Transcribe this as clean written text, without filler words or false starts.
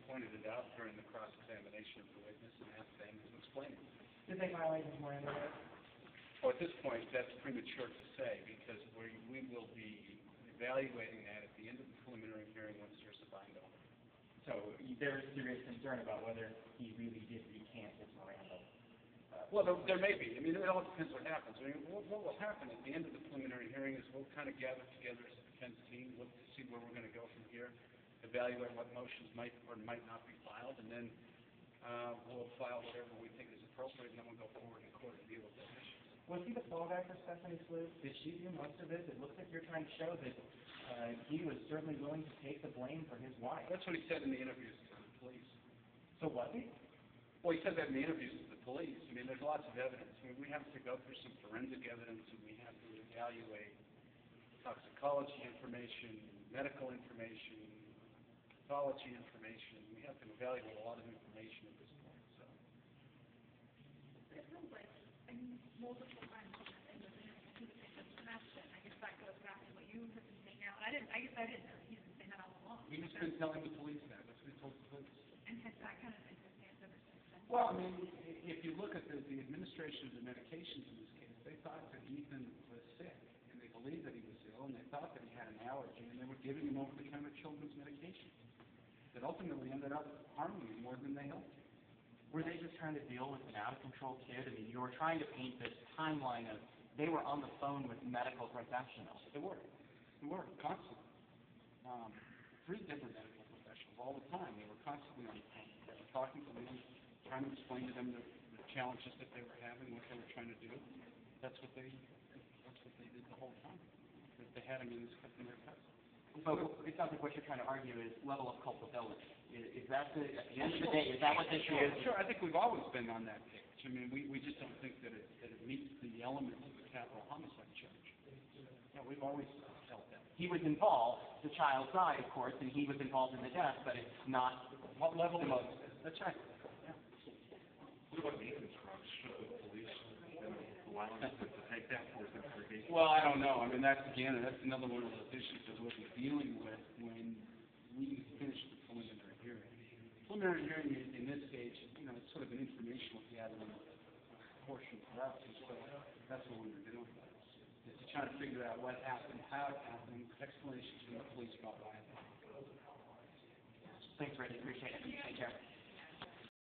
pointed it out during the cross-examination of the witness and asked them to explain it. Did they violate his Miranda rights? Well, at this point, that's premature to say because we will be evaluating that at the end of the preliminary hearing once there's a bind on it. So there is serious concern about whether he really did recant his Miranda. Well, there may be. I mean, it all depends what happens. I mean, what will happen at the end of the preliminary hearing is we'll kind of gather together as a defense team, look to see where we're going to go from here, evaluate what motions might or might not be filed, and then we'll file whatever we think is appropriate, and then we'll go forward in court and deal with that issue. Was he the fallback for Stephanie Sloop? Did she do most of this? It looks like you're trying to show that he was certainly willing to take the blame for his wife. That's what he said in the interviews to the police. So was he? Well, he said that in the interviews to the police. I mean, there's lots of evidence. I mean, we have to go through some forensic evidence, and we have to evaluate toxicology information, medical information, pathology information. We have to evaluate a lot of information at this point. So. It sounds like multiple times in the semester. I guess that goes back to what you have been saying now. I guess I didn't know he's been saying that all along. We've just been telling the police that. That's what we told the police. And has that kind of been his stance ever since then? Well, I mean, if you look at the administration of the medications in this case, they thought that Ethan was sick, and they believed that he was ill, and they thought that he had an allergy, and they were giving him over-the-counter children's medication that ultimately ended up harming him more than they helped him. Were they just trying to deal with an out-of-control kid? I mean, you were trying to paint this timeline of they were on the phone with medical professionals. They were constantly. 3 different medical professionals all the time. They were constantly on the phone. They were talking to them, trying to explain to them the challenges that they were having, what they were trying to do. That's what they did the whole time. They had him in their custody. But it sounds like what you're trying to argue is level of culpability. Is that at the end of the day, is that what this is? Sure, I think we've always been on that page. I mean, we just don't think that it meets the elements of the capital homicide charge. Yeah, we've always felt that. He was involved, the child died, of course, and he was involved in the death, but it's not what level the most. That's right. Yeah. What about maintenance drugs? Should the police allow them to take that for interrogation? Well, I don't know. I mean, that's another one of those issues that we'll be dealing with when we finish the preliminary hearing. Preliminary hearing in this stage, it's sort of an informational gathering portion for us, and so that's what we were doing. Is to try to figure out what happened, how it happened, explanations from the police about why it happened. Thanks, Richard. Appreciate it. Take care.